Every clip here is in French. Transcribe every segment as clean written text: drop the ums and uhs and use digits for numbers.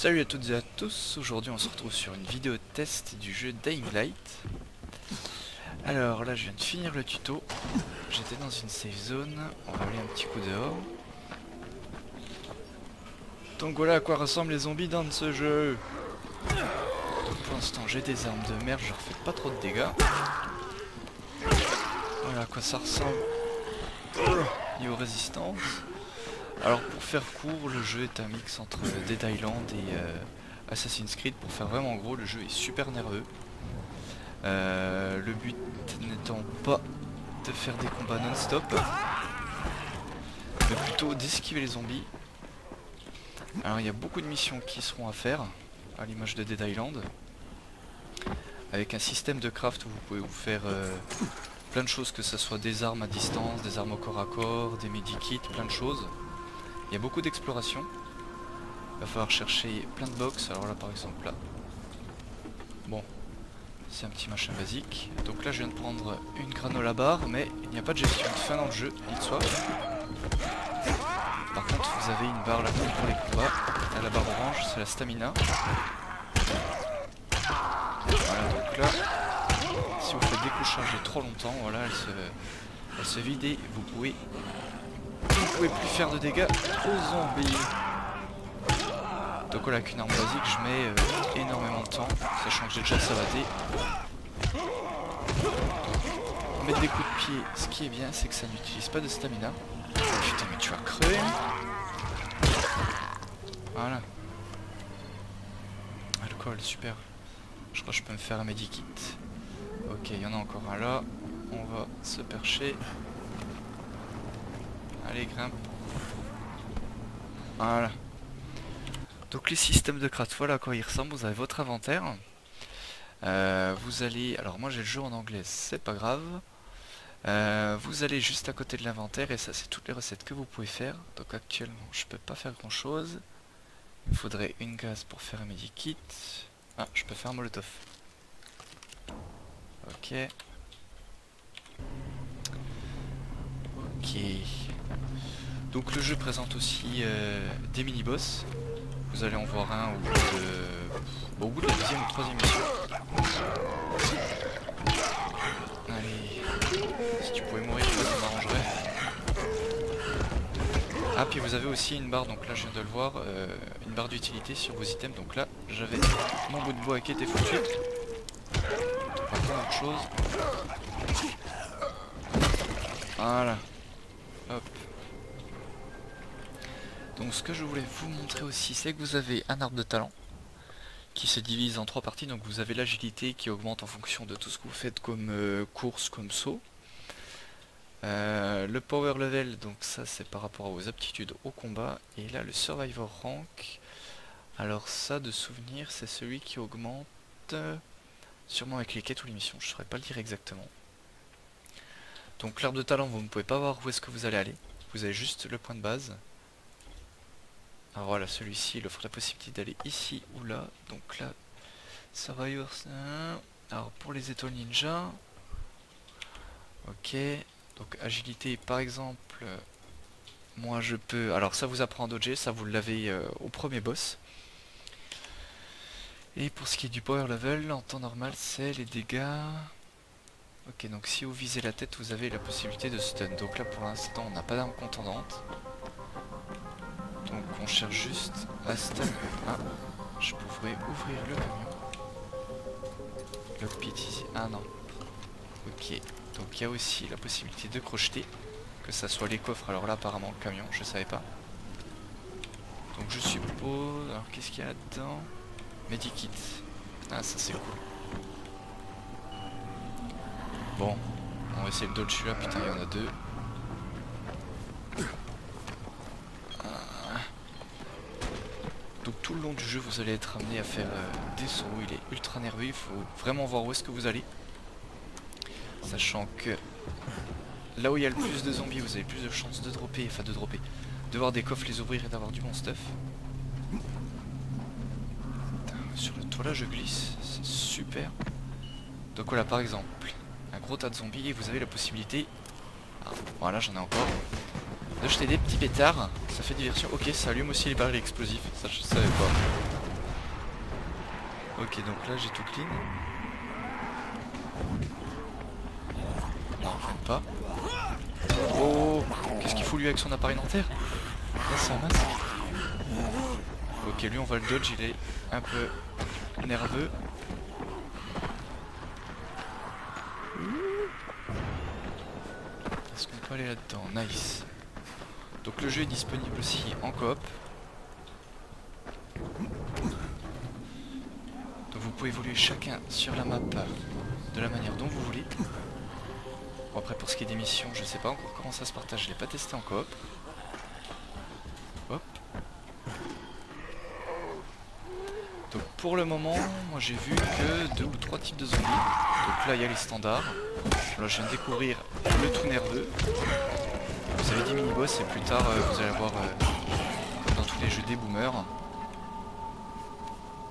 Salut à toutes et à tous, aujourd'hui on se retrouve sur une vidéo test du jeu Dying Light. Alors là je viens de finir le tuto, j'étais dans une safe zone, on va aller un petit coup dehors. Donc voilà à quoi ressemblent les zombies dans ce jeu. Donc pour l'instant j'ai des armes de merde, je leur fais pas trop de dégâts. Voilà à quoi ça ressemble niveau résistance. Alors pour faire court, le jeu est un mix entre Dead Island et Assassin's Creed. Pour faire vraiment gros, le jeu est super nerveux. Le but n'étant pas de faire des combats non-stop, mais plutôt d'esquiver les zombies. Alors il y a beaucoup de missions qui seront à faire, à l'image de Dead Island, avec un système de craft où vous pouvez vous faire plein de choses, que ce soit des armes à distance, des armes au corps à corps, des medikits, plein de choses. Il y a beaucoup d'exploration. Il va falloir chercher plein de box. Alors là par exemple là. Bon. C'est un petit machin basique. Donc là je viens de prendre une granola bar. Mais il n'y a pas de gestion de faim dans le jeu. Ni de soif. Par contre vous avez une barre là pour les combats. Là, la barre orange c'est la stamina. Voilà donc là. Si vous faites découcharger trop longtemps. Voilà elle se vide et vous pouvez plus faire de dégâts aux zombies. Donc voilà, qu'une arme basique, je mets énormément de temps, sachant que j'ai déjà savadé. Mettre des coups de pied, ce qui est bien, c'est que ça n'utilise pas de stamina. Oh, putain, mais tu vas crever. Voilà. Alcool, super. Je crois que je peux me faire un medikit. Ok, il y en a encore un là. On va se percher. Allez, grimpe. Voilà. Donc les systèmes de craft, voilà à quoi ils ressemblent. Vous avez votre inventaire. Vous allez... Alors moi j'ai le jeu en anglais, c'est pas grave. Vous allez juste à côté de l'inventaire et ça c'est toutes les recettes que vous pouvez faire. Donc actuellement je peux pas faire grand chose. Il me faudrait une gaz pour faire un medikit. Ah, je peux faire un molotov. Ok. Ok. Donc le jeu présente aussi des mini-boss. Vous allez en voir un au bout de la deuxième ou troisième mission. Allez, si tu pouvais mourir, ça m'arrangerait. Ah, puis vous avez aussi une barre, donc là je viens de le voir, une barre d'utilité sur vos items. Donc là, j'avais mon bout de bois qui était foutu. Pas plein d'autres choses. Voilà. Hop. Donc ce que je voulais vous montrer aussi, c'est que vous avez un arbre de talent qui se divise en 3 parties. Donc vous avez l'agilité qui augmente en fonction de tout ce que vous faites comme course, comme saut. Le power level, donc ça c'est par rapport à vos aptitudes au combat. Et là le survivor rank, alors ça de souvenir c'est celui qui augmente sûrement avec les quêtes ou les missions, je ne saurais pas le dire exactement. Donc l'arbre de talent, vous ne pouvez pas voir où est-ce que vous allez aller, vous avez juste le point de base. Alors voilà, celui-ci il offre la possibilité d'aller ici ou là. Donc là, Survivor. Alors pour les étoiles ninja. Ok. Donc agilité par exemple. Moi je peux. Alors ça vous apprend à dodger, ça vous l'avez au premier boss. Et pour ce qui est du power level, en temps normal c'est les dégâts. Ok, donc si vous visez la tête, vous avez la possibilité de stun. Donc là pour l'instant on n'a pas d'arme contendante. Donc on cherche juste à stun. Ah, je pourrais ouvrir le camion. Lockpit ici. Ah non. Ok. Donc il y a aussi la possibilité de crocheter. Que ça soit les coffres. Alors là apparemment le camion, je savais pas. Donc je suppose... Alors qu'est-ce qu'il y a là-dedans? Medikit. Ah ça c'est cool. Bon. On va essayer le dodge celui-là. Putain il y en a deux. Donc tout le long du jeu vous allez être amené à faire des sauts, il est ultra nerveux, il faut vraiment voir où est-ce que vous allez. Sachant que là où il y a le plus de zombies vous avez plus de chances de dropper, de voir des coffres les ouvrir et d'avoir du bon stuff. Putain, sur le toit là je glisse, c'est super. Donc voilà par exemple, un gros tas de zombies et vous avez la possibilité, ah, voilà j'en ai encore, de jeter des petits pétards, ça fait diversion. Ok, ça allume aussi les barils explosifs, ça je savais pas. Ok, donc là j'ai tout clean. Non, même pas. Oh, qu'est-ce qu'il fout lui avec son appareil dentaire? Là c'est un masque. Ok, lui on va le dodge, il est un peu nerveux. Est-ce qu'on peut aller là-dedans? Nice. Donc le jeu est disponible aussi en coop. Donc vous pouvez évoluer chacun sur la map de la manière dont vous voulez. Bon, après pour ce qui est des missions, je sais pas encore comment ça se partage, je l'ai pas testé en coop. Hop. Donc pour le moment, moi j'ai vu que 2 ou 3 types de zombies. Donc là il y a les standards. Là je viens de découvrir le tout nerveux. Vous avez des mini-boss et plus tard vous allez avoir, comme dans tous les jeux, des boomers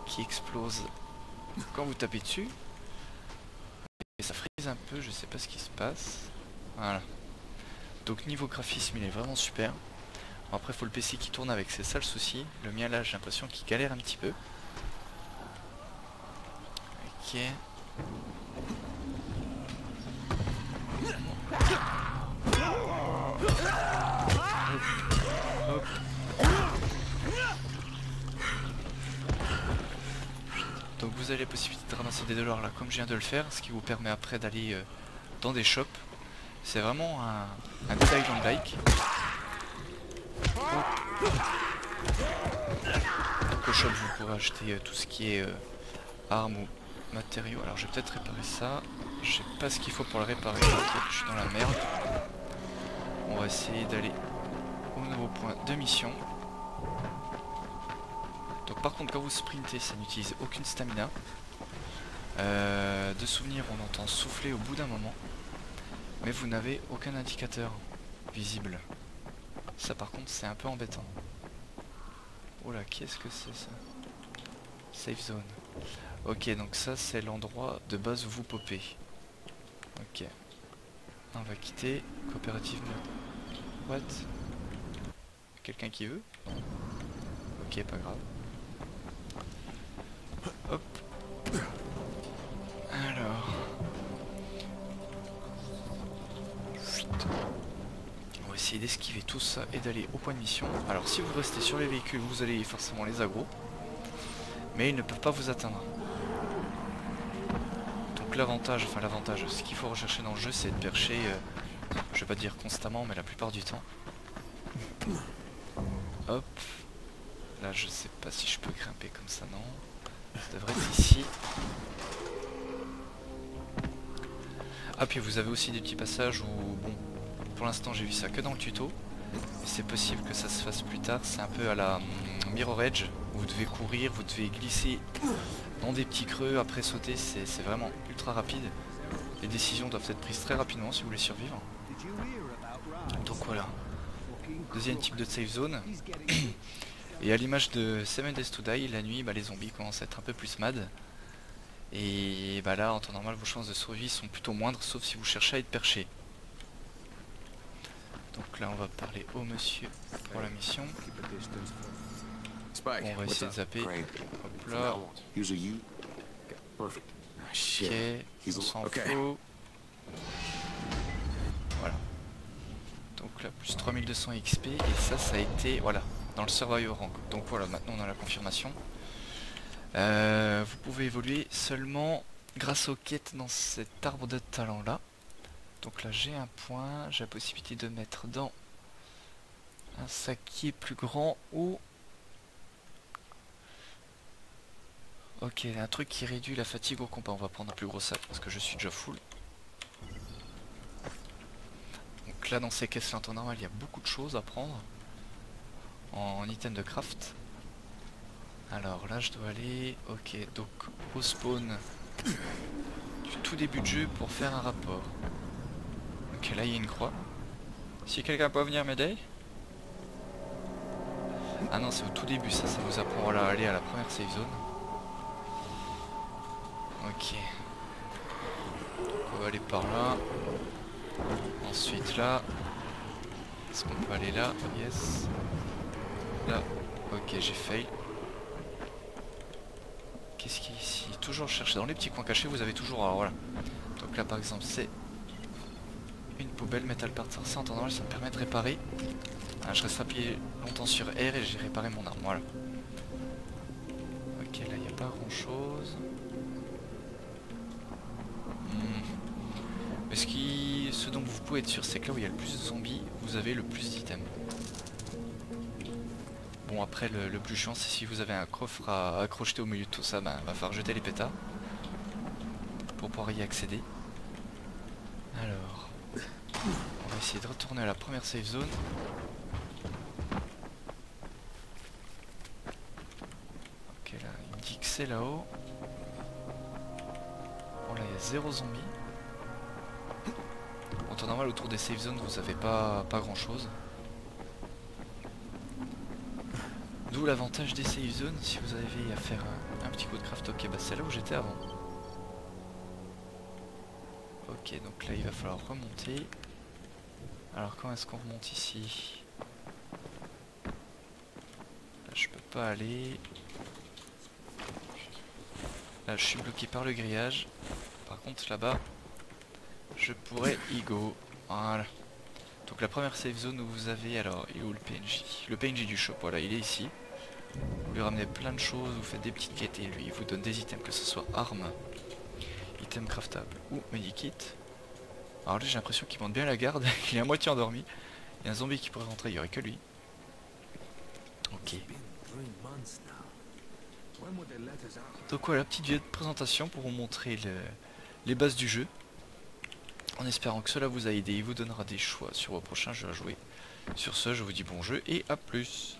qui explosent quand vous tapez dessus. Et ça frise un peu, je sais pas ce qui se passe. Voilà. Donc niveau graphisme il est vraiment super. Bon, après faut le PC qui tourne avec, c'est ça le souci. Le mien là j'ai l'impression qu'il galère un petit peu. Ok. Hop. Donc vous avez la possibilité de ramasser des dollars là comme je viens de le faire, ce qui vous permet après d'aller dans des shops. C'est vraiment un Dead Island-like. Donc au shop vous pourrez acheter tout ce qui est armes ou matériaux. Alors je vais peut-être réparer ça. Je sais pas ce qu'il faut pour le réparer. Ok, je suis dans la merde. On va essayer d'aller au nouveau point de mission. Donc par contre quand vous sprintez ça n'utilise aucune stamina. De souvenir on entend souffler au bout d'un moment. Mais vous n'avez aucun indicateur visible. Ça par contre c'est un peu embêtant. Oh là, qu'est-ce que c'est ça? Safe zone. Ok, donc ça c'est l'endroit de base où vous popez. Ok. On va quitter. Coopérative. What? Quelqu'un qui veut? Non. Ok, pas grave. Hop. Alors. On va essayer d'esquiver tout ça et d'aller au point de mission. Alors si vous restez sur les véhicules, vous allez forcément les aggro. Mais ils ne peuvent pas vous atteindre. Donc l'avantage, ce qu'il faut rechercher dans le jeu, c'est de percher, je vais pas dire constamment, mais la plupart du temps. Hop. Là je sais pas si je peux grimper comme ça, non. Ça devrait être ici. Ah puis vous avez aussi des petits passages où, bon, pour l'instant j'ai vu ça que dans le tuto. Mais c'est possible que ça se fasse plus tard, c'est un peu à la Mirror Edge. Vous devez courir, vous devez glisser dans des petits creux, après sauter, c'est vraiment ultra rapide. Les décisions doivent être prises très rapidement si vous voulez survivre. Donc voilà. Deuxième type de safe zone. Et à l'image de 7 Days to Die, la nuit, les zombies commencent à être un peu plus mad. Et là, en temps normal, vos chances de survie sont plutôt moindres, sauf si vous cherchez à être perché. Donc là, on va parler au monsieur pour la mission. Bon, on va essayer de zapper. Hop là. Ok, on s'en fout. Voilà. Donc là, plus 3200 XP. Et ça a été, voilà, dans le Survivor Rank. Donc voilà, maintenant on a la confirmation. Vous pouvez évoluer seulement grâce aux quêtes dans cet arbre de talent là. Donc là j'ai un point, j'ai la possibilité de mettre dans un sac qui est plus grand ou... Ok, un truc qui réduit la fatigue au combat. On va prendre un plus gros sac parce que je suis déjà full. Donc là dans ces caisses là en temps normal il y a beaucoup de choses à prendre en item de craft. Alors là je dois aller, ok, donc au spawn du tout début de jeu pour faire un rapport. Ok, là il y a une croix. Si quelqu'un peut venir m'aider. Ah non, c'est au tout début, ça vous apprend à aller à la première safe zone. Ok. Donc on va aller par là. Ensuite là. Est-ce qu'on peut aller là? Yes. Là. Ok, j'ai fail. Qu'est-ce qu'il y a ici? toujours chercher dans les petits coins cachés, vous avez toujours... Alors voilà. Donc là par exemple c'est une poubelle Metal Parts. Ça en temps normal ça me permet de réparer. Ah, je reste appuyé longtemps sur R et j'ai réparé mon arme, voilà. Ok, là il n'y a pas grand chose. Mais ce dont vous pouvez être sûr, c'est que là où il y a le plus de zombies, vous avez le plus d'items. Bon, après le plus chiant, c'est si vous avez un coffre à accrocher au milieu de tout ça, ben va falloir jeter les pétards pour pouvoir y accéder. Alors, on va essayer de retourner à la première safe zone. Ok, là, il me dit que c'est là-haut. Bon, là, il y a 0 zombies. En temps normal, autour des safe zones, vous avez pas grand chose. D'où l'avantage des safe zones, si vous avez à faire un petit coup de craft. Ok, bah c'est là où j'étais avant. Ok, donc là il va falloir remonter. Alors comment est-ce qu'on remonte ici? Là je peux pas aller. Là je suis bloqué par le grillage. Par contre là-bas, je pourrais y go. Voilà. Donc la première safe zone où vous avez, alors il est où le PNJ? Le PNJ du shop, voilà, il est ici. Vous lui ramenez plein de choses, vous faites des petites quêtes et lui il vous donne des items, que ce soit armes, items craftables ou medikit. Alors là j'ai l'impression qu'il monte bien la garde, il est à moitié endormi. Il y a un zombie qui pourrait rentrer, il n'y aurait que lui. Ok. Donc voilà, petite vidéo de présentation pour vous montrer les bases du jeu. En espérant que cela vous a aidé, il vous donnera des choix sur vos prochains jeux à jouer. Sur ce, je vous dis bon jeu et à plus.